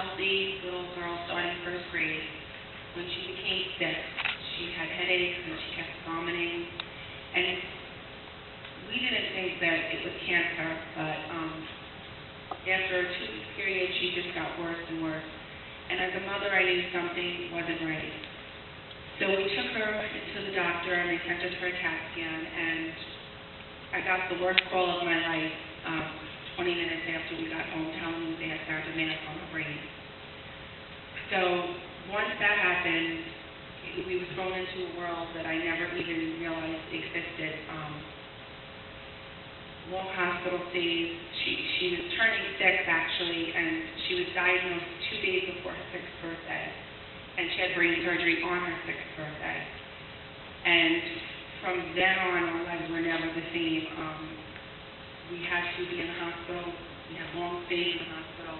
healthy little girl starting first grade. When she became sick, she had headaches and she kept vomiting. And we didn't think that it was cancer, but after a 2-week period, she just got worse and worse. And as a mother, I knew something wasn't right. So we took her to the doctor, and they sent us for a CAT scan, and I got the worst call of my life 20 minutes after we got home, telling me they had found a mass on her brain. So once that happened, we were thrown into a world that I never even realized existed. Long hospital stays. She was turning 6, actually, and she was diagnosed 2 days before her 6th birthday. And she had brain surgery on her 6th birthday. And from then on, our lives were never the same. We had to be in the hospital. We had long stays in the hospital.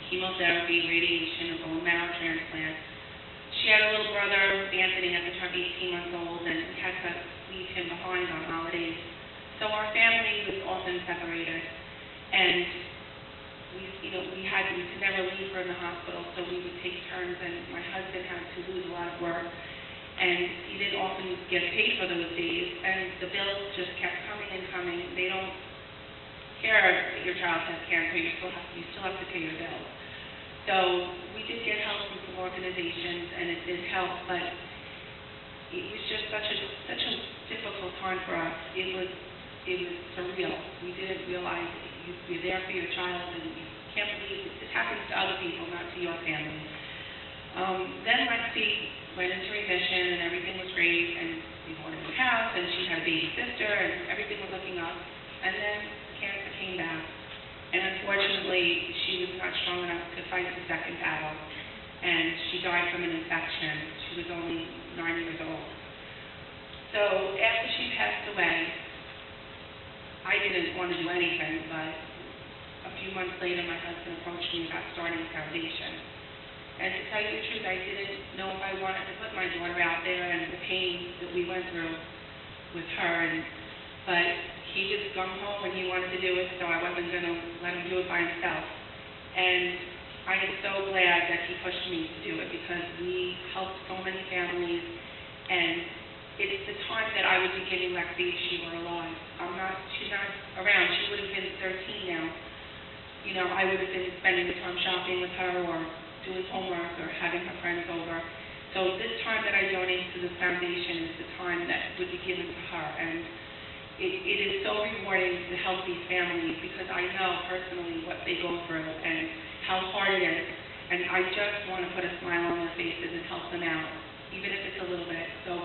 Chemotherapy, radiation, a bone marrow transplant. She had a little brother, Anthony, at the time 18 months old, and we had to leave him behind on holidays. So our family was often separated, and we could never leave her in the hospital, so we would take turns, and my husband had to lose a lot of work, and he didn't often get paid for those days, and the bills just kept coming and coming. They don't care that your child has cancer, you still have to pay your bills. So we did get help from some organizations, and it did help, but it was just such a difficult time for us. It was surreal. We didn't realize you're there for your child, and you can't believe it happens to other people, not to your family. Then Lexi went into remission, and everything was great, and we bought a new house, and she had a baby sister, and everything was looking up. And then cancer came back, and unfortunately, she was not strong enough to fight the second battle, and she died from an infection. She was only 9 years old. So after she passed away, I didn't want to do anything, but a few months later, my husband approached me about starting a foundation. And to tell you the truth, I didn't know if I wanted to put my daughter out there and the pain that we went through with her. But he was gung-ho and he wanted to do it, so I wasn't going to let him do it by himself. And I am so glad that he pushed me to do it, because we helped so many families, and it's the time that I would be giving Lexi if she were alive. She's not around. She would have been 13 now. I would have been spending the time shopping with her, or doing homework, or having her friends over. So this time that I donate to the foundation is the time that would be given to her. And it is so rewarding to help these families, because I know personally what they go through and how hard it is. And I just want to put a smile on their faces and help them out, even if it's a little bit. So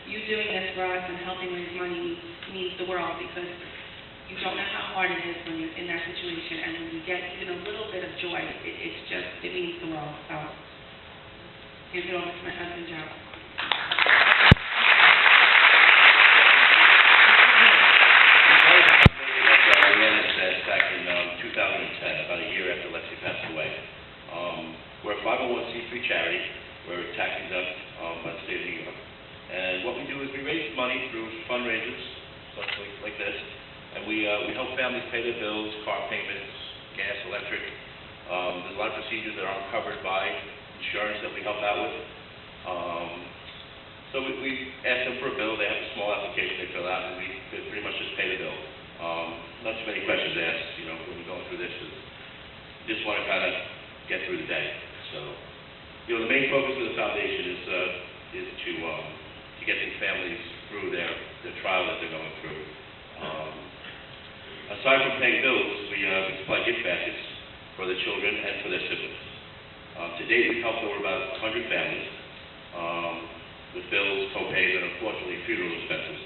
you doing this for us and helping raise money means the world, because you don't know how hard it is when you're in that situation, and when you get even a little bit of joy, it means the world. So hand it over to my husband, Joe. Back in 2010, about a year after Lexi passed away. We're a 501c3 charity. We're tax exempt by the state of New York. And what we do is we raise money through fundraisers, stuff like this, and we help families pay their bills, car payments, gas, electric. There's a lot of procedures that aren't covered by insurance that we help out with. So we ask them for a bill. They have a small application they fill out, and we pretty much just pay the bill. Not too many questions asked, when you're going through this. Just want to kind of get through the day. So, the main focus of the foundation is to get these families through their trial that they're going through. Aside from paying bills, we supply gift baskets for the children and for their siblings. To date, we've helped over about 100 families with bills, co-pays, and unfortunately funeral expenses.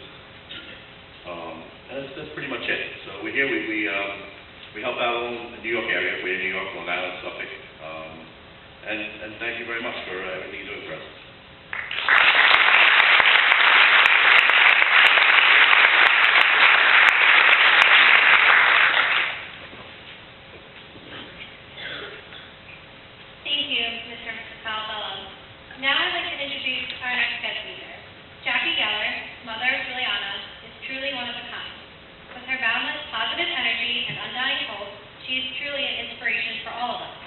And that's pretty much it. So we're here. We help out in the New York area. We're in New York, Long Island, Suffolk. And thank you very much for everything you're doing for us. Thank you, Mr. Falabella. Now I'd like to introduce our next guest speaker. Jackie Geller, mother of Juliana, is truly one of a kind. With her boundless positive energy and undying hope, she is truly an inspiration for all of us.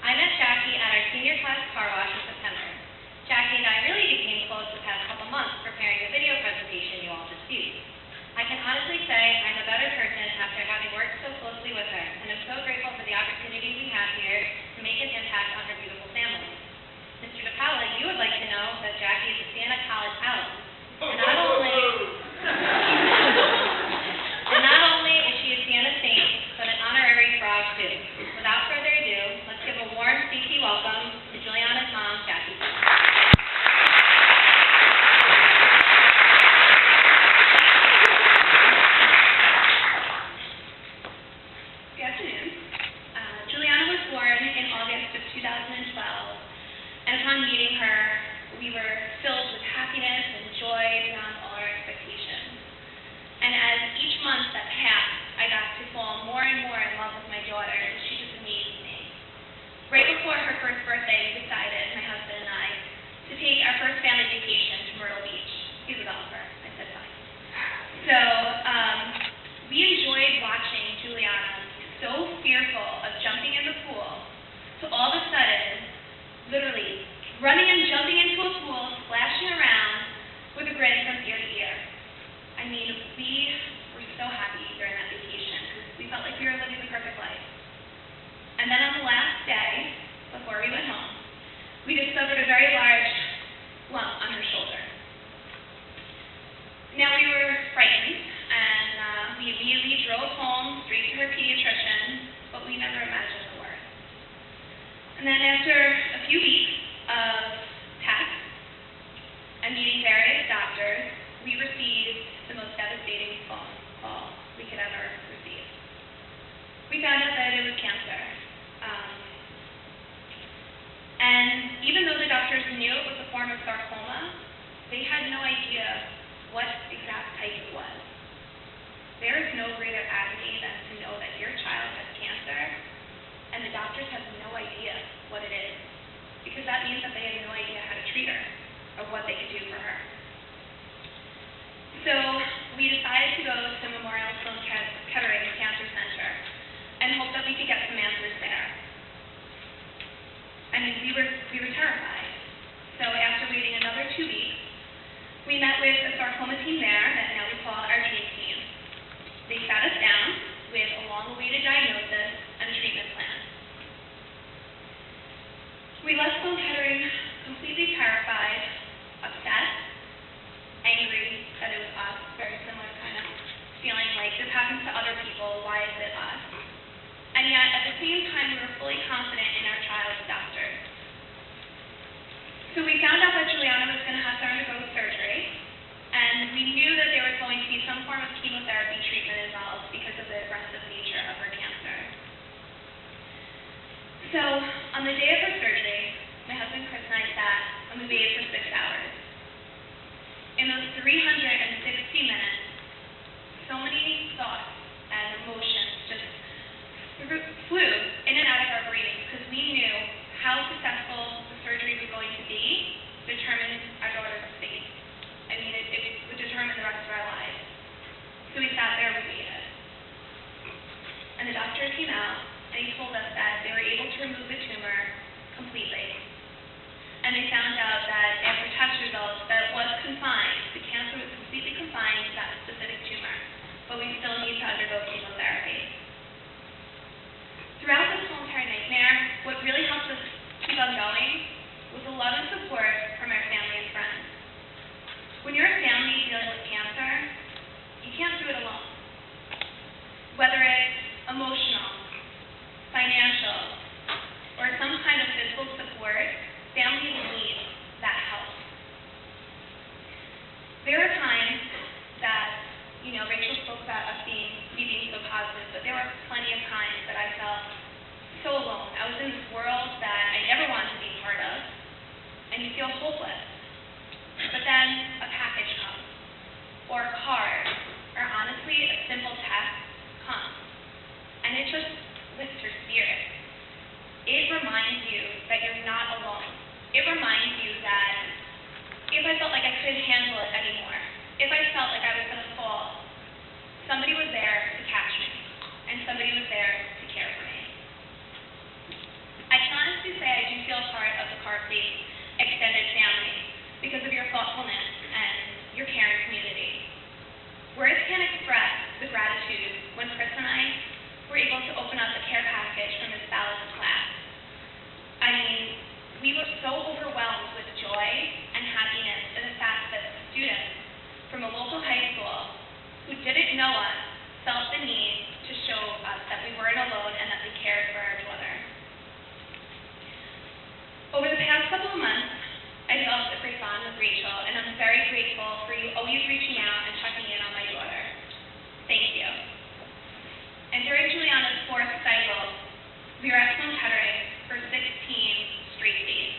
I met Jackie upon meeting her, we were filled with happiness and joy beyond all our expectations. And as each month that passed, I got to fall more and more in love with my daughter, and she just amazed me. Right before her first birthday, we decided, my husband and I, to take our first family vacation to Myrtle Beach. He's a golfer. I said fine. So we enjoyed watching Juliana, so fearful of jumping in the pool, to all of a sudden, literally running and jumping into a pool, splashing around with a grin from ear to ear. I mean, we were so happy during that vacation because we felt like we were living the perfect life. And then on the last day, before we went home, we discovered a very large lump on her shoulder. Now we were frightened, and we immediately drove home straight to her pediatrician, but we never imagined the worst. And then after a few weeks of tests and meeting various doctors, we received the most devastating phone call we could ever receive. We found out that it was cancer. And even though the doctors knew it was a form of sarcoma, they had no idea what exact type it was. There is no greater agony than to know that your child has cancer, and the doctors have no idea what it is, because that means that they have no idea how to treat her or what they could do for her. So we decided to go to Memorial Sloan Kettering Cancer Center and hope that we could get some answers there. I mean, we were terrified. So after waiting another 2 weeks, we met with a sarcoma team there that now we call our dream team. They sat us down with a long-awaited diagnosis and a treatment plan. We left Sloan Kettering completely terrified, upset, angry that it was us, very similar kind of feeling like this happens to other people, why is it us? And yet, at the same time, we were fully confident in our child's doctors. So we found out that Juliana was going to have to undergo surgery, and we knew that there was going to be some form of chemotherapy treatment involved because of the aggressive nature of her cancer. So, on the day of her surgery, my husband Chris and I sat and we waited for 6 hours. In those 360 minutes, so many thoughts and emotions just flew in and out of our brains because we knew how successful the surgery was going to be determined our daughter's fate. I mean, it would determine the rest of our lives. So we sat there and we waited. And the doctor came out and he told us that they were able to remove the tumor completely. And they found out that after test results that it was confined, the cancer was completely confined to that specific tumor, but we still need to undergo chemotherapy. Throughout this whole entire nightmare, what really helped us keep on going was the love and support from our family and friends. When you're a family dealing with cancer, you can't do it alone. Whether it's emotional, financial, or some kind of physical support, families need that help. There are times that, Rachel spoke about us being so positive, but there were plenty of times that I felt so alone. I was in this world that I never wanted to be part of, and you feel hopeless. But then a package comes, or a card, or honestly, a simple text comes, and it just lifts your spirit. It reminds you that you're not alone. It reminds you that if I felt like I couldn't handle it anymore, if I felt like I was going to fall, somebody was there to catch me, and somebody was there to care for me. I can honestly say I do feel part of the CarFaith extended family because of your thoughtfulness and your caring community. Words can't express the gratitude when Chris and I were able to open up the care package from Ms. Ballard's class. I mean, we were so overwhelmed with joy and happiness at the fact that students from a local high school who didn't know us felt the need to show us that we weren't alone and that we cared for our daughter. Over the past couple of months, I developed a great bond with Rachel, and I'm very grateful for you always reaching out and checking in on my daughter. Thank you. And during Juliana's 4th cycle, we were at Sloan Kettering for 16 straight days.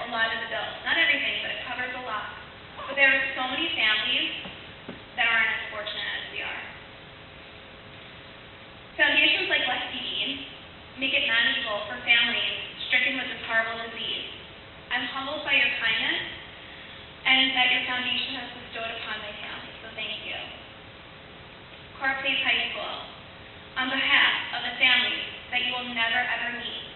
a lot of the bills. Not everything, but it covers a lot. But there are so many families that aren't as fortunate as we are. Foundations like Lexi Bean make it manageable for families stricken with this horrible disease. I'm humbled by your kindness and that your foundation has bestowed upon my family, so thank you. Clark Place High School, on behalf of the families that you will never ever meet,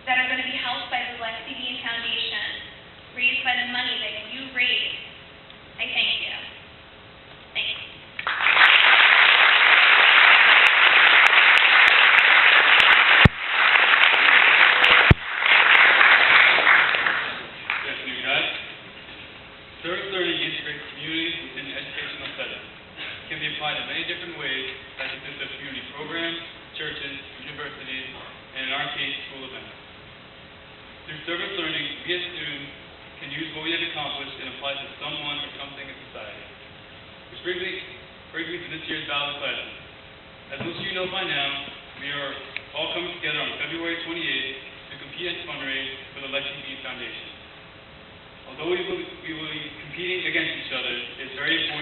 that are going to be helped by the Lexi Bean Foundation, raised by the money that you raised, I thank you. Thanks. Good afternoon, guys. Service learning integrates community within an educational setting. It can be applied in many different ways that consist of community programs, churches, universities, and in our case, school events. Through service learning, we as students can use what we have accomplished and apply it to someone or something in society. Which brings me to this year's ballot question. As most of you know by now, we are all coming together on February 28th to compete and fundraise for the Lexi Bean Foundation. Although we will be competing against each other, it's very important